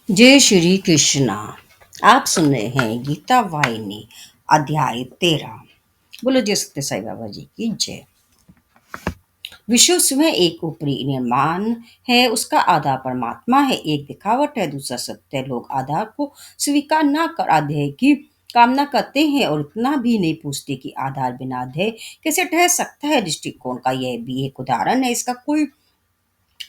जय श्री कृष्णा। आप सुन रहे हैं गीता वाहिनी अध्याय 13। बोलो जय सत्य साई बाबा जी की जय। विश्व स्वयं एक ऊपरी निर्माण है, उसका आधार परमात्मा है। एक दिखावट है, दूसरा सत्य। लोग आधार को स्वीकार ना कर अध्यय की कामना करते हैं और इतना भी नहीं पूछते कि आधार बिना अध्यय कैसे ठहर सकता है। दृष्टिकोण का यह भी एक उदाहरण है। इसका कोई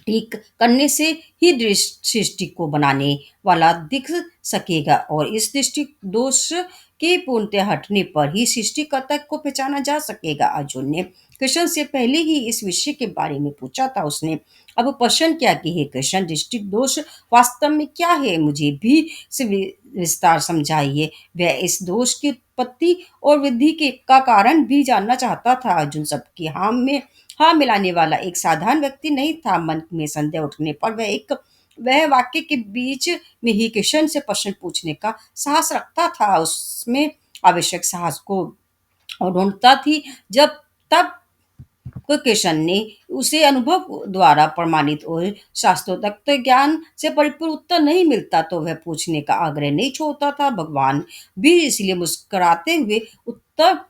ठीक करने से ही सृष्टि को बनाने वाला दिख सकेगा और इस दृष्टि दोष के पूर्णतः हटने पर ही सृष्टिकर्ता को पहचाना जा सकेगा। अर्जुन ने कृष्ण से पहले ही इस विषय के बारे में पूछा था। उसने अब प्रश्न किया कि हे कृष्ण, दृष्टि दोष वास्तव में क्या है? मुझे भी से विस्तार समझाइए। वह इस दोष की उत्पत्ति और वृद्धि के का कारण भी जानना चाहता था। अर्जुन सबकी हाँ मिलाने वाला एक साधारण व्यक्ति नहीं था। मन में संदेह उठने पर वह वाक्य के बीच में ही कृष्ण से प्रश्न पूछने का साहस रखता था। उसमें आवश्यक साहस को और ढूंढता थी जब तब कृष्ण ने उसे अनुभव द्वारा प्रमाणित और शास्त्रोक्त ज्ञान से परिपूर्ण उत्तर नहीं मिलता तो वह पूछने का आग्रह नहीं छोड़ता था। भगवान भी इसलिए मुस्कुराते हुए उत्तर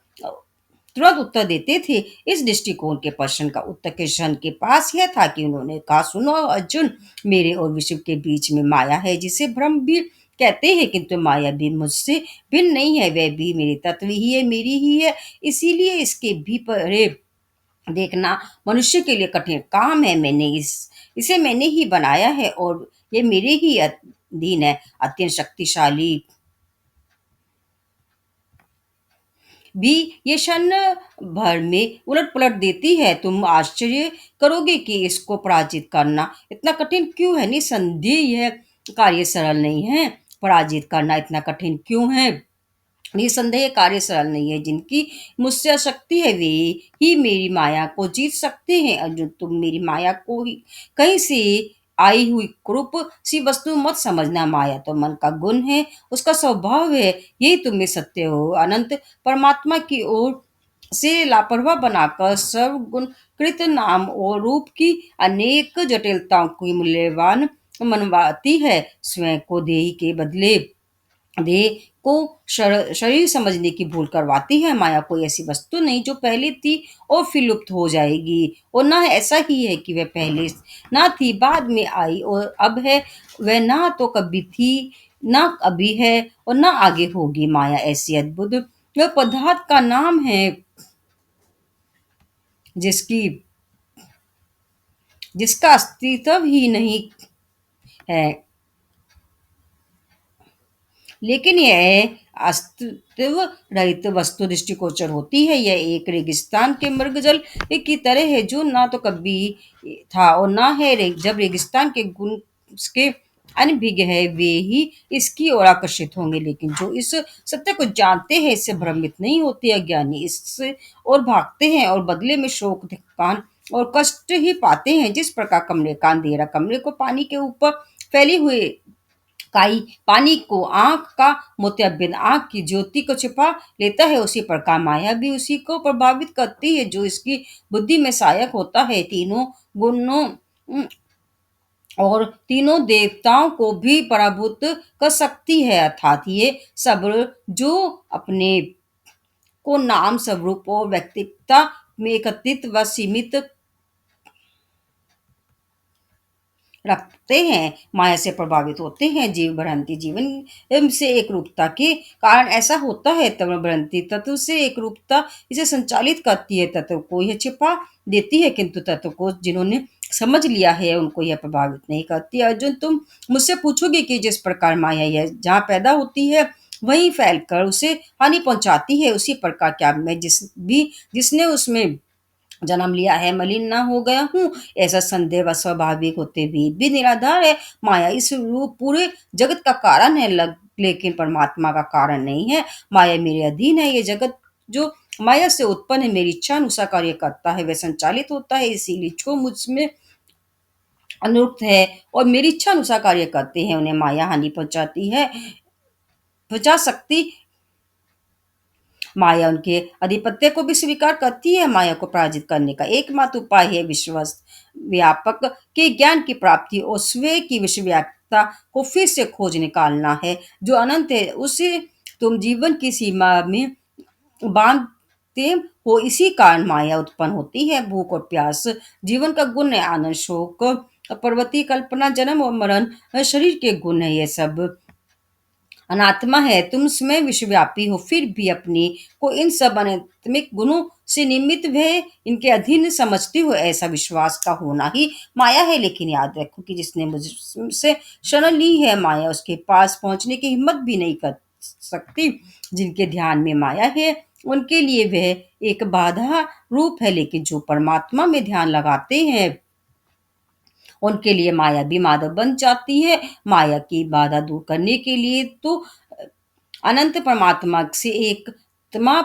तुरंत उत्तर देते थे। इस दृष्टिकोण के प्रश्न का उत्तर कृष्ण के पास यह था कि उन्होंने कहा, सुनो अर्जुन, मेरे और विश्व के बीच में माया है जिसे भ्रम भी कहते हैं, किंतु माया भी मुझसे भिन्न नहीं है। वह भी मेरे तत्व ही है, मेरी ही है। इसीलिए इसके भी परे देखना मनुष्य के लिए कठिन काम है। इसे मैंने ही बनाया है और ये मेरे ही अधीन है। अत्यंत शक्तिशाली भी ये क्षण भर में उलट पलट देती है। तुम आश्चर्य करोगे कि इसको पराजित करना इतना कठिन क्यों है। निसंदेह यह कार्य सरल नहीं है। पराजित करना इतना कठिन क्यों है? निसंदेह कार्य सरल नहीं है। जिनकी मुझसे शक्ति है वे ही मेरी माया को जीत सकते हैं। अर्जुन, तुम मेरी माया को ही कहीं से आई हुई कुरूप सी वस्तु मत समझना। माया तो मन का गुण है, उसका स्वभाव है। यही तुम्हें सत्य हो। अनंत परमात्मा की ओर से लापरवाह बनाकर सर्वगुण कृत नाम और रूप की अनेक जटिलताओं की मूल्यवान मनवाती है। स्वयं को देही के बदले देह को शरीर समझने की भूल करवाती है। माया कोई ऐसी वस्तु नहीं जो पहले थी और फिर लुप्त हो जाएगी, और ना ऐसा ही है कि वह पहले ना थी बाद में आई और अब है। वह ना तो कभी थी, ना अभी है और ना आगे होगी। माया ऐसी अद्भुत वह पदार्थ का नाम है जिसकी जिसका अस्तित्व ही नहीं है। लेकिन यह अस्तित्व रहित वस्तु दृष्टिगोचर होती है। यह एक रेगिस्तान के मृगजल की तरह है जो ना तो कभी था और ना है। जब रेगिस्तान के गुण उसके अनभिज्ञ है वे ही इसकी ओर आकर्षित होंगे, लेकिन जो इस सत्य को जानते हैं इससे भ्रमित नहीं होते। अज्ञानी इससे और भागते हैं और बदले में शोक, थकान और कष्ट ही पाते हैं। जिस प्रकार कमरे का अंधेरा कमरे को पानी के ऊपर फैली हुई काई पानी को आंख का मोतियाबिंद आंख की ज्योति को छिपा लेता है, उसी प्रकार माया भी उसी को प्रभावित करती है जो इसकी बुद्धि में सहायक होता है। तीनों गुणों और तीनों देवताओं को भी पराभूत कर सकती है, अर्थात ये सब्र जो अपने को नाम स्वरूप और व्यक्तिगता में एकत्रित व सीमित रखते हैं, माया से प्रभावित होते हैं। जीव भ्रांति जीवन से एक रूपता के कारण ऐसा होता है। तब भ्रांति तत्व से एक रूपता इसे संचालित करती है, तत्व को यह छिपा देती है, किंतु तत्व को जिन्होंने समझ लिया है उनको यह प्रभावित नहीं करती। अर्जुन, तुम मुझसे पूछोगे कि जिस प्रकार माया यह जहाँ पैदा होती है वहीं फैलकर उसे हानि पहुंचाती है, उसी प्रकार क्या मैं जिसने उसमें जन्म लिया है मलिन ना हो गया हूँ? ऐसा संदेह व स्वाभाविक होते हुए भी निराधार है। माया इस रूप पूरे जगत का कारण है, लेकिन परमात्मा का कारण नहीं है। माया मेरे अधीन है। ये जगत जो माया से उत्पन्न है मेरी इच्छा अनुसार कार्य करता है, वह संचालित होता है। इसीलिए जो मुझमें अनुक्त है और मेरी इच्छा अनुसार कार्य करते हैं उन्हें माया हानि पहुंचा सकती। माया उनके आधिपत्य को भी स्वीकार करती है। माया को पराजित करने का एकमात्र उपाय है विश्व व्यापक के ज्ञान की प्राप्ति और स्वयं की विश्व सत्ता को फिर से खोज निकालना है जो अनंत है, उसे तुम जीवन की सीमा में बांधते हो। इसी कारण माया उत्पन्न होती है। भूख और प्यास जीवन का गुण है, आनंद शोक पर्वती कल्पना जन्म और मरण शरीर के गुण है। ये सब अनात्मा है। तुम स्वयं विश्वव्यापी हो, फिर भी अपनी को इन सब अनात्मिक गुणों से निमित्त वे इनके अधीन समझती हो। ऐसा विश्वास का होना ही माया है। लेकिन याद रखो कि जिसने मुझसे शरण ली है, माया उसके पास पहुंचने की हिम्मत भी नहीं कर सकती। जिनके ध्यान में माया है उनके लिए वह एक बाधा रूप है, लेकिन जो परमात्मा में ध्यान लगाते हैं उनके लिए माया भी माधव बन जाती है। माया की बाधा दूर करने के लिए तो अनंत परमात्मा से एक तमा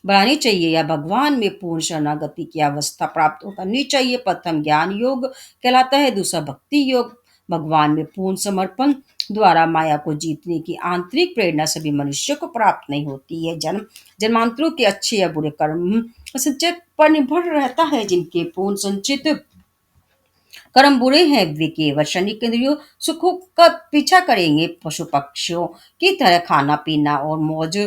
बढ़ानी चाहिए या भगवान में पूर्ण शरणागति की अवस्था प्राप्त करनी चाहिए। प्रथम ज्ञान योग कहलाता है, दूसरा भक्ति योग। भगवान में पूर्ण समर्पण द्वारा माया को जीतने की आंतरिक प्रेरणा सभी मनुष्यों को प्राप्त नहीं होती है। जन्म जन्मांतरों के अच्छे या बुरे कर्म संचय पर निर्भर रहता है। जिनके पूर्ण संचित कर्म बुरे हैं वे केवल क्षणिक इंद्रियों सुखों का पीछा करेंगे। पशु पक्षियों की तरह खाना पीना और मौज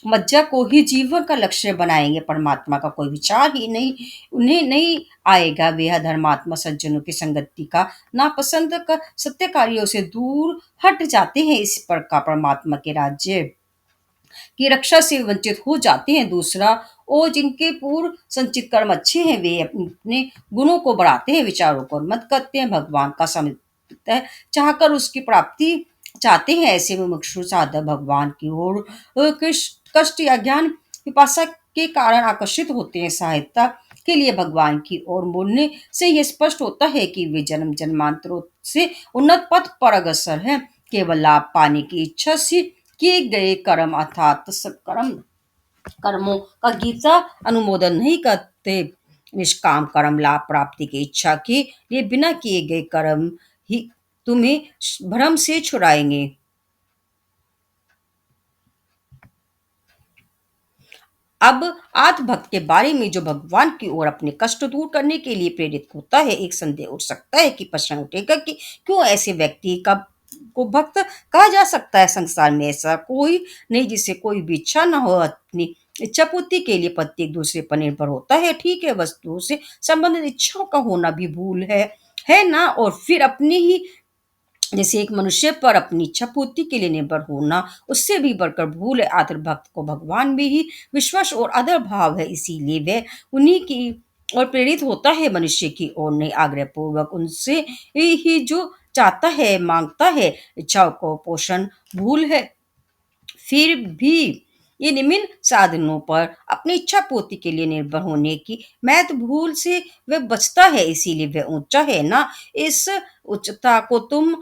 मज्जा को ही जीवन का लक्ष्य बनाएंगे। परमात्मा का कोई विचार ही नहीं उन्हें नहीं आएगा। वे धर्मात्मा सज्जनों की संगति का नापसंद कर सत्य कार्यों से दूर हट जाते हैं। इस प्रकार परमात्मा के राज्य की रक्षा से वंचित हो जाते हैं। दूसरा, और जिनके पूर्व संचित कर्म अच्छे हैं वे अपने गुणों को बढ़ाते हैं, विचारों को मत करते हैं, भगवान का समीप चाहकर उसकी प्राप्ति चाहते हैं। ऐसे में मुमुक्षु साधक भगवान की ओर कष्ट या ज्ञान पिपासा के कारण आकर्षित होते हैं। सहायता के लिए भगवान की ओर मुड़ने से यह स्पष्ट होता है कि वे जन्म जन्मांतरों से उन्नत पथ पर अग्रसर है। केवल लाभ पाने की इच्छा से किए गए कर्म अर्थात कर्म कर्मों का गीता अनुमोदन नहीं करते। निष्काम कर्म लाभ प्राप्ति की इच्छा के लिए बिना किए गए कर्म ही तुम्हें भ्रम से छुड़ाएंगे। अब आत्म भक्त के बारे में जो भगवान की ओर अपने कष्ट दूर करने के लिए प्रेरित होता है, एक संदेह उठ सकता है कि प्रश्न उठेगा कि क्यों ऐसे व्यक्ति का को भक्त कहा जा सकता है। संसार में ऐसा कोई नहीं जिसे कोई भी इच्छा न हो। अपनी इच्छा पूर्ति के लिए प्रत्येक दूसरे पर निर्भर होता है। ठीक है, वस्तुओं से संबंधित इच्छाओं का होना भी भूल है ना। और फिर अपनी ही जैसे एक मनुष्य पर अपनी इच्छा पूर्ति के लिए निर्भर होना उससे भी बढ़कर भूल है। आदर भक्त को भगवान में ही विश्वास और आदर भाव है, इसीलिए वह उन्हीं की और प्रेरित होता है, मनुष्य की ओर नहीं। आग्रह पूर्वक उनसे ही जो चाहता है मांगता है। इच्छाओं को पोषण भूल है। फिर भी ये निम्न साधनों पर अपनी इच्छा पूर्ति के लिए निर्भर होने की महत्व भूल से वह बचता है, इसीलिए वह ऊंचा है ना। इस उच्चता को तुम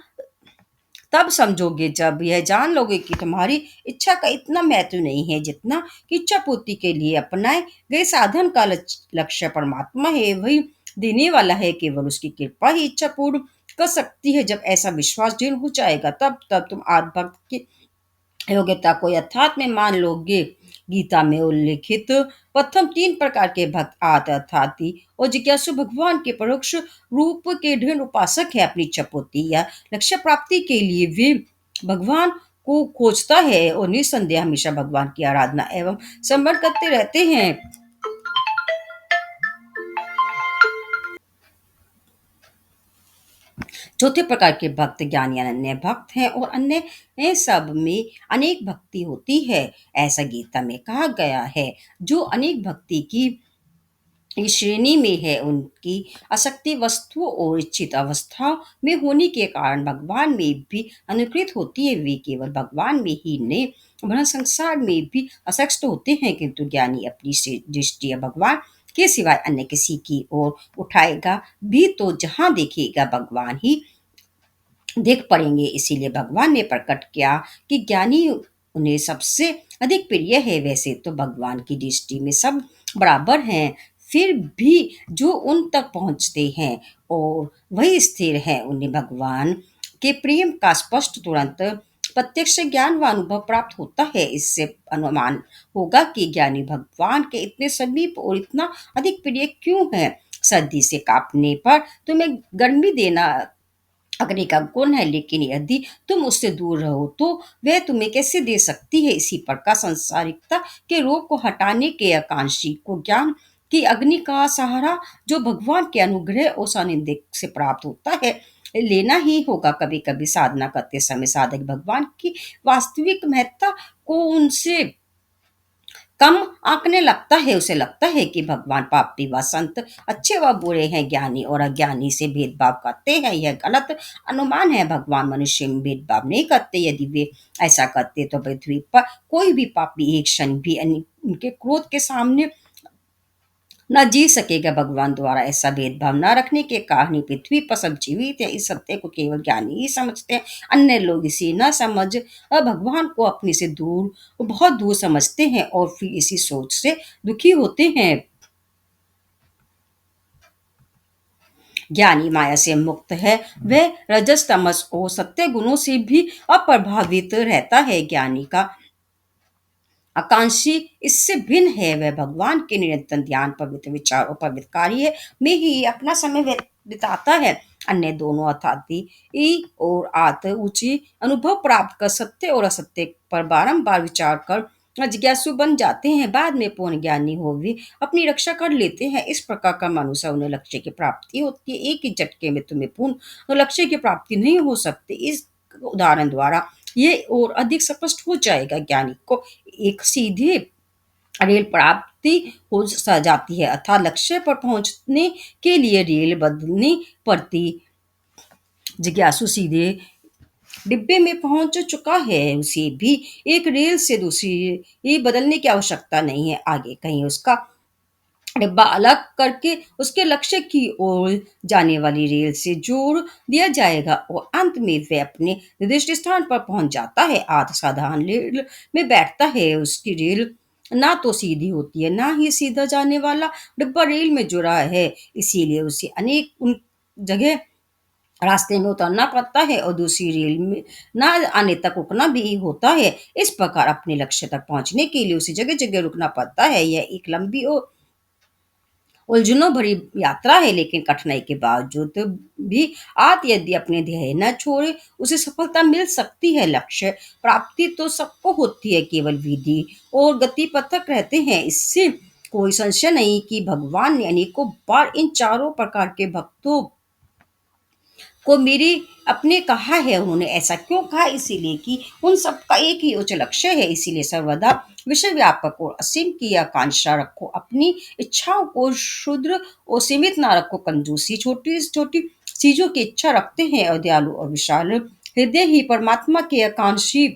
तब समझोगे जब यह जान लोगे कि तुम्हारी इच्छा का इतना महत्व नहीं है जितना कि इच्छा पूर्ति के लिए अपनाए गए साधन का लक्ष्य परमात्मा है। वही देने वाला है, केवल उसकी कृपा ही इच्छा पूर्ण कर सकती है। जब ऐसा विश्वास दृढ़ हो जाएगा तब तुम आत्म भक्त की योग्यता को यथार्थ में मान लोगे। गीता में उल्लिखित प्रथम तीन प्रकार के भक्त आद अर्थाती और जिज्ञासु भगवान के परोक्ष रूप के दृढ़ उपासक है। अपनी इच्छा पूर्ति या लक्ष्य प्राप्ति के लिए वे भगवान को खोजता है और निसंदेह हमेशा भगवान की आराधना एवं स्मरण करते रहते हैं। चौथे प्रकार के भक्त ज्ञानी अनन्य भक्त हैं और अन्य सब में अनेक भक्ति होती है। ऐसा गीता में कहा गया है। जो अनेक भक्ति की इस श्रेणी में है उनकी आसक्ति वस्तुओं और इच्छित अवस्थाओं में होने के कारण भगवान में भी अनुकृत होती है। वे केवल भगवान में ही नहीं वरन संसार में भी आसक्त होते हैं, किंतु ज्ञानी अपनी दृष्टि भगवान के सिवाय अन्य किसी की ओर उठाएगा भी तो जहां देखेगा भगवान ही देख पड़ेंगे। इसीलिए भगवान ने प्रकट किया कि ज्ञानी उन्हें सबसे अधिक प्रिय है। वैसे तो भगवान की दृष्टि में सब बराबर हैं, फिर भी जो उन तक पहुंचते हैं और वही स्थिर है उन्हें भगवान के प्रेम का स्पष्ट तुरंत प्रत्यक्ष ज्ञान व अनुभव प्राप्त होता है। इससे अनुमान होगा कि ज्ञानी भगवान के इतने समीप और इतना अधिक प्रिय क्यों है। सर्दी से कांपने पर तुम्हें गर्मी देना अग्नि का गुण है, लेकिन यदि तुम उससे दूर रहो तो वह तुम्हें कैसे दे सकती है। इसी प्रकार संसारिकता के रोग को हटाने के आकांक्षी को ज्ञान की अग्नि का सहारा, जो भगवान के अनुग्रह और सानिध्य से प्राप्त होता है, लेना ही होगा। कभी कभी साधना करते समय साधक भगवान की वास्तविक महत्ता को उनसे कम आंकने लगता है। उसे लगता है कि भगवान पापी व संत, अच्छे व बुरे हैं, ज्ञानी और अज्ञानी से भेदभाव करते हैं। यह गलत अनुमान है। भगवान मनुष्य में भेदभाव नहीं करते। यदि वे ऐसा करते तो पृथ्वी पर कोई भी पापी एक क्षण भी उनके क्रोध के सामने न जी सकेगा। भगवान द्वारा ऐसा भेदभाव न रखने के कारण ही पृथ्वी पर सब जीवित है। इस सत्य को केवल ज्ञानी ही समझते हैं। अन्य लोग इसे न समझ भगवान को अपने से दूर, बहुत दूर समझते हैं और फिर इसी सोच से दुखी होते हैं। ज्ञानी माया से मुक्त है। वह रजस तमस और सत्य गुणों से भी अप्रभावित रहता है। ज्ञानी का आकांक्षी इससे भिन्न है। वह भगवान के निरंतर ध्यान, पवित्र विचार और पवित्र कार्य में ही अपना समय बिताता है। अन्य दोनों अर्थात ई और आत ऊंची अनुभव प्राप्त कर सत्य और असत्य पर बारंबार विचार कर जिज्ञासु बन जाते हैं। बाद में पूर्ण ज्ञानी हो भी अपनी रक्षा कर लेते हैं। इस प्रकार का मनुष्य उन्हें लक्ष्य की प्राप्ति होती है। एक ही झटके में तुम्हें पूर्ण लक्ष्य की प्राप्ति नहीं हो सकती। इस उदाहरण द्वारा ये और अधिक स्पष्ट हो जाएगा। ज्ञानी को एक सीधी रेल प्राप्ति हो जाती है, अर्थात लक्ष्य पर पहुंचने के लिए रेल बदलनी पड़ती। जिज्ञासु सीधे डिब्बे में पहुंच चुका है। उसे भी एक रेल से दूसरी बदलने की आवश्यकता नहीं है। आगे कहीं उसका डिब्बा अलग करके उसके लक्ष्य की ओर जाने वाली रेल से जोड़ दिया जाएगा और अंत में वह अपने निर्दिष्ट स्थान पर पहुंच जाता है। आध साधारण रेल में बैठता है। उसकी रेल ना तो सीधी होती है, ना ही सीधा जाने वाला डिब्बा रेल में जुड़ा है। इसीलिए उसे अनेक उन जगह रास्ते में उतरना पड़ता है और दूसरी रेल में ना आने तक रुकना भी होता है। इस प्रकार अपने लक्ष्य तक पहुंचने के लिए उसे जगह जगह रुकना पड़ता है। यह एक लंबी और उलझनों भरी यात्रा है, लेकिन कठिनाई के बावजूद भी आप यदि अपने ध्येय न छोड़े, उसे सफलता मिल सकती है। लक्ष्य प्राप्ति तो सबको होती है, केवल विधि और गति पथक रहते हैं। इससे कोई संशय नहीं कि भगवान ने अनेकों बार इन चारों प्रकार के भक्तों को मेरी अपने कहा है। उन्होंने ऐसा क्यों कहा? इसीलिए कि उन सबका एक ही उच्च लक्ष्य है। इसीलिए सर्वदा विश्व व्यापक और असीम की आकांक्षा रखो। अपनी इच्छाओं को क्षुद्र और सीमित ना रखो। कंजूसी छोटी छोटी चीजों की इच्छा रखते हैं और दयालु और विशाल हृदय ही परमात्मा के आकांक्षी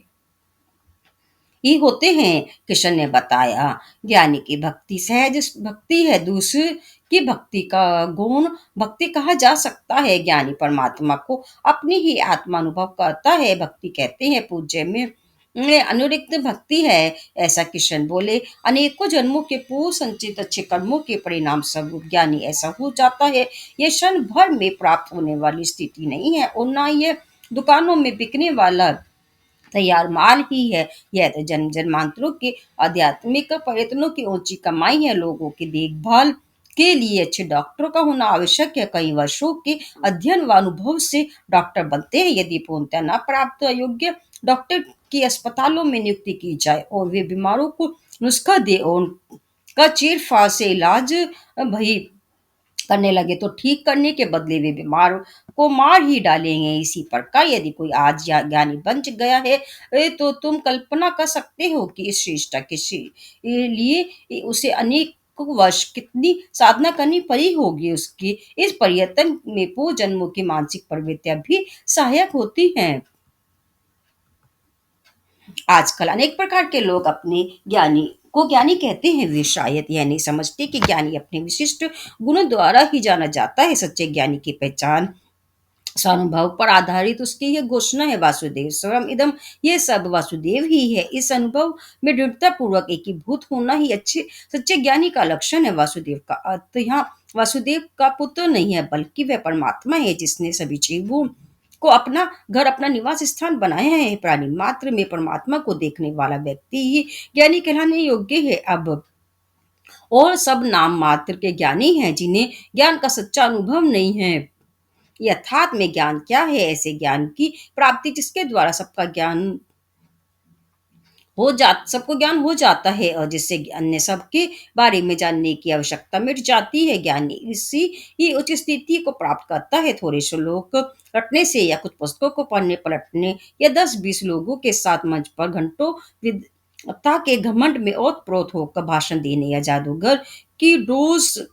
ही होते हैं। किशन ने बताया, ज्ञानी की भक्ति सहज भक्ति है। दूसरे की भक्ति का गौण भक्ति कहा जा सकता है। ज्ञानी परमात्मा को अपनी ही आत्मा अनुभव करता है। भक्ति कहते हैं पूज्य में अनुरिक्त भक्ति है। ऐसा किशन बोले। अनेकों जन्मों के पूर्व संचित अच्छे कर्मों के परिणाम स्वरूप ज्ञानी ऐसा हो जाता है। यह क्षण भर में प्राप्त होने वाली स्थिति नहीं है और ना यह दुकानों में बिकने वाला तैयार माल ही है। यह तो जन्म जन्मांतरों के आध्यात्मिक प्रयत्नों की ऊंची कमाई है। लोगों की देखभाल के लिए अच्छे डॉक्टरों का होना आवश्यक है। कई वर्षों के अध्ययन व अनुभव से डॉक्टर बनते हैं। यदि पूर्णतः न प्राप्त योग्य डॉक्टर की अस्पतालों में नियुक्ति की जाए और वे बीमारों को नुस्खा दे और उनका चीर फाड़ से इलाज भई करने लगे तो ठीक करने के बदले वे बीमार को मार ही डालेंगे। इसी प्रकार यदि कोई आज या ज्ञानी बन गया है, तो तुम कल्पना कर सकते हो कि इस श्रेष्ठता के लिए उसे अनेक वर्ष कितनी साधना करनी पड़ी होगी। उसकी इस प्रयत्न में पूर्व जन्मों की मानसिक प्रवृत्तियां भी सहायक होती हैं। आजकल अनेक प्रकार के लोग अपने ज्ञानी को ज्ञानी कहते हैं। वे शायद यह नहीं समझते कि ज्ञानी अपने विशिष्ट गुणों द्वारा ही जाना जाता है। सच्चे ज्ञानी की पहचान स्वानुभव पर आधारित उसकी यह घोषणा है, वासुदेव स्वयं इदम। ये सब वासुदेव ही है। इस अनुभव में दृढ़ता पूर्वक एकीभूत होना ही अच्छे सच्चे ज्ञानी का लक्षण है। वासुदेव का अर्थ यहाँ वासुदेव का पुत्र नहीं है, बल्कि वह परमात्मा है जिसने सभी जीवों को अपना घर, अपना निवास स्थान बनाया है। प्राणी मात्र में परमात्मा को देखने वाला व्यक्ति ही ज्ञानी कहलाने योग्य है। अब और सब नाम मात्र के ज्ञानी हैं, जिन्हें ज्ञान का सच्चा अनुभव नहीं है। यथार्थ में ज्ञान क्या है? ऐसे ज्ञान की प्राप्ति जिसके द्वारा सबको ज्ञान हो जाता है और जिससे अन्य सबके बारे में जानने की आवश्यकता मिट जाती है। ज्ञानी इसी ही उच्च स्थिति को प्राप्त करता है। थोड़े श्लोक रटने से या कुछ पुस्तकों को पढ़ने पलटने या 10-20 लोगों के साथ मंच पर घंटों विद्वता के घमंड में ओत-प्रोत होकर भाषण देने या जादूगर की डोज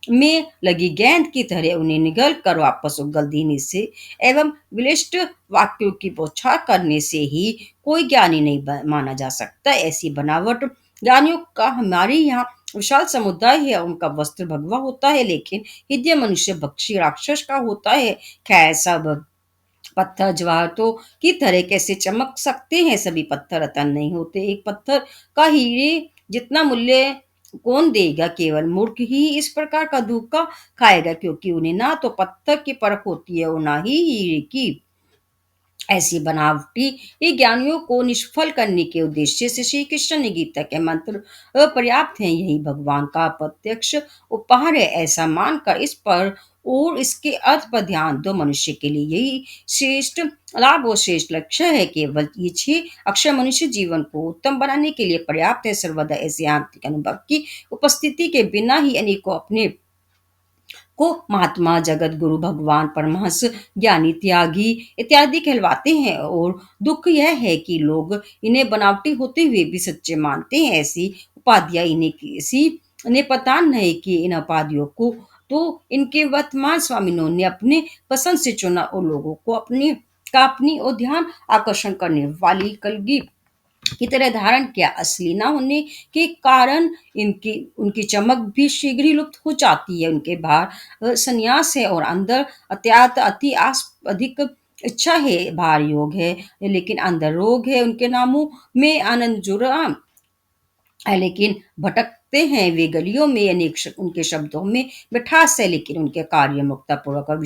में लगी गेंद की तरह उन्हें निगल कर वापस उगल देने से एवं विशिष्ट वाक्यों की बौछार करने से ही कोई ज्ञानी नहीं माना जा सकता। ऐसी बनावट ज्ञानियों का हमारे यहाँ विशाल समुदाय है। उनका वस्त्र भगवा होता है लेकिन हृदय मनुष्य भक्षी राक्षस का होता है। खैर, सब पत्थर जवाहर तो की तरह कैसे चमक सकते हैं? सभी पत्थर रतन नहीं होते। एक पत्थर का हीरे जितना मूल्य कौन देगा? केवल मूर्ख ही इस प्रकार का धोखा खाएगा, क्योंकि उन्हें ना तो पत्थर की परख होती है और ना ही हीरे की। ऐसी बनावटी ये ज्ञानियों को निष्फल करने के उद्देश्य से श्री कृष्ण ने गीता के मंत्र अपर्याप्त हैं, यही भगवान का प्रत्यक्ष उपहार है, ऐसा मानकर इस पर और इसके अर्थ पर ध्यान दो। मनुष्य के लिए यही श्रेष्ठ लाभ और श्रेष्ठ लक्ष्य है। केवल ये 6 अक्षर मनुष्य जीवन को उत्तम बनाने के लिए पर्याप्त है। सर्वदा ऐसे आंतरिक अनुभव की उपस्थिति के बिना ही अनेकों अपने को महात्मा, जगत गुरु, भगवान, परमहंस, ज्ञानी, त्यागी इत्यादि कहलवाते हैं। और दुख यह है कि लोग इन्हें बनावटी होते हुए भी सच्चे मानते हैं। ऐसी उपाधियां इन्हें किसी ने पता नहीं कि इन उपाधियों को तो इनके वर्तमान स्वामियों ने अपने पसंद से चुना और लोगों को अपनी और ध्यान आकर्षण करने वाली कलगी की तरह धारण किया। असली न होने के कारण इनकी उनकी चमक भी शीघ्र ही लुप्त हो जाती है। उनके बाहर संन्यास है और अंदर अधिक इच्छा है। बाहर योग है लेकिन अंदर रोग है। उनके नामों में आनंद जुड़ा है लेकिन भटकते हैं। वे गलियों में उनके शब्दों में मिठास है लेकिन उनके कार्य मुक्तापूर्वक और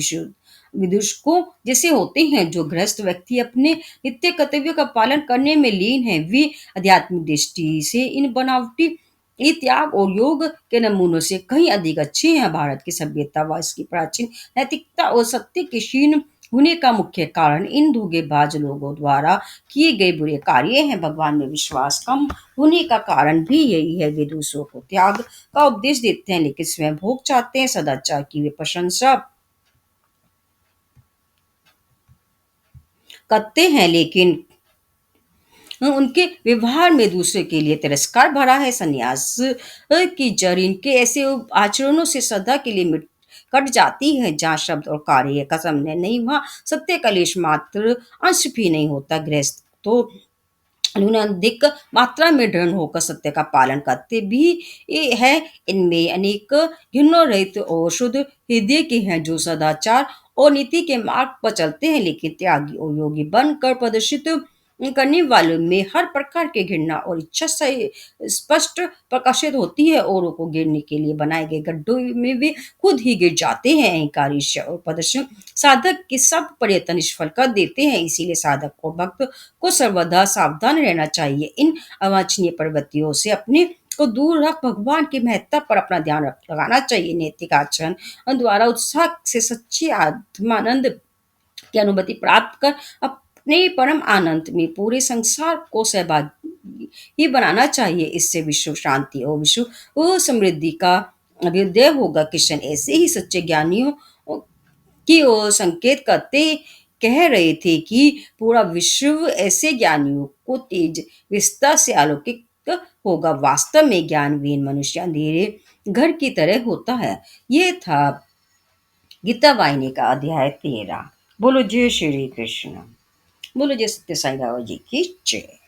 विदूषकों जैसे होते हैं। जो गृहस्थ व्यक्ति अपने नित्य कर्तव्यों का पालन करने में लीन है, वे आध्यात्मिक दृष्टि से इन बनावटी ये त्याग और योग के नमूनों से कहीं अधिक अच्छे हैं। भारत की सभ्यता व इसकी प्राचीन नैतिकता और सत्य के क्षीण होने का मुख्य कारण इन धोखेबाज लोगों द्वारा किए गए बुरे कार्य हैं। भगवान में विश्वास कम होने का कारण भी यही है। वे दूसरों को त्याग का उपदेश देते हैं लेकिन स्वयं भोग चाहते हैं। सदाचार की वे प्रशंसा करते हैं लेकिन उनके व्यवहार में दूसरे के लिए तिरस्कार भरा है। संन्यास की जड़ इनके ऐसे आचरणों से सदा के लिए मिट कट जाती है। जहाँ शब्द और कार्य का समन्वय नहीं, वहाँ सत्य कलेश मात्र अंश भी नहीं होता। गृहस्थ तो न्यूनाधिक मात्रा में दृढ़ होकर सत्य का पालन करते भी ये है। इनमें अनेक घिन्नो रहित और शुद्ध हृदय के हैं जो सदाचार और नीति के मार्ग पर चलते हैं लेकिन त्यागी और योगी बनकर प्रदर्शित करने वालों में हर प्रकार की घृणा और इच्छा से स्पष्ट प्रकाशित होती है। औरों को गिरने के लिए बनाए गए गड्ढों में वे खुद ही गिर जाते हैं। अहंकार, ईर्ष्या और प्रदर्शन साधक के सब प्रयत्न निष्फल कर देते हैं। इसीलिए साधक और भक्त को सर्वदा सावधान रहना चाहिए। इन अवांछनीय प्रवृत्तियों से अपने को दूर रख भगवान की महत्ता पर अपना ध्यान लगाना चाहिए। नैतिक आचरण द्वारा उत्साह से सच्ची आत्मानंद की अनुभूति प्राप्त कर अपने परम आनंद में पूरे संसार को सहभागी ही बनाना चाहिए। इससे विश्व शांति और विश्व समृद्धि का अभ्युदय होगा। कृष्ण ऐसे ही सच्चे ज्ञानियों की ओर संकेत करते कह रहे थे कि पूरा विश्व ऐसे ज्ञानियों को तेज विस्तार से आलोकित होगा। वास्तव में ज्ञानहीन मनुष्य अंधेरे घर की तरह होता है। ये था गीता वाहिनी का अध्याय 13। बोलो जय श्री कृष्ण। बोलो जय सत्य साई बाबा जी की जय।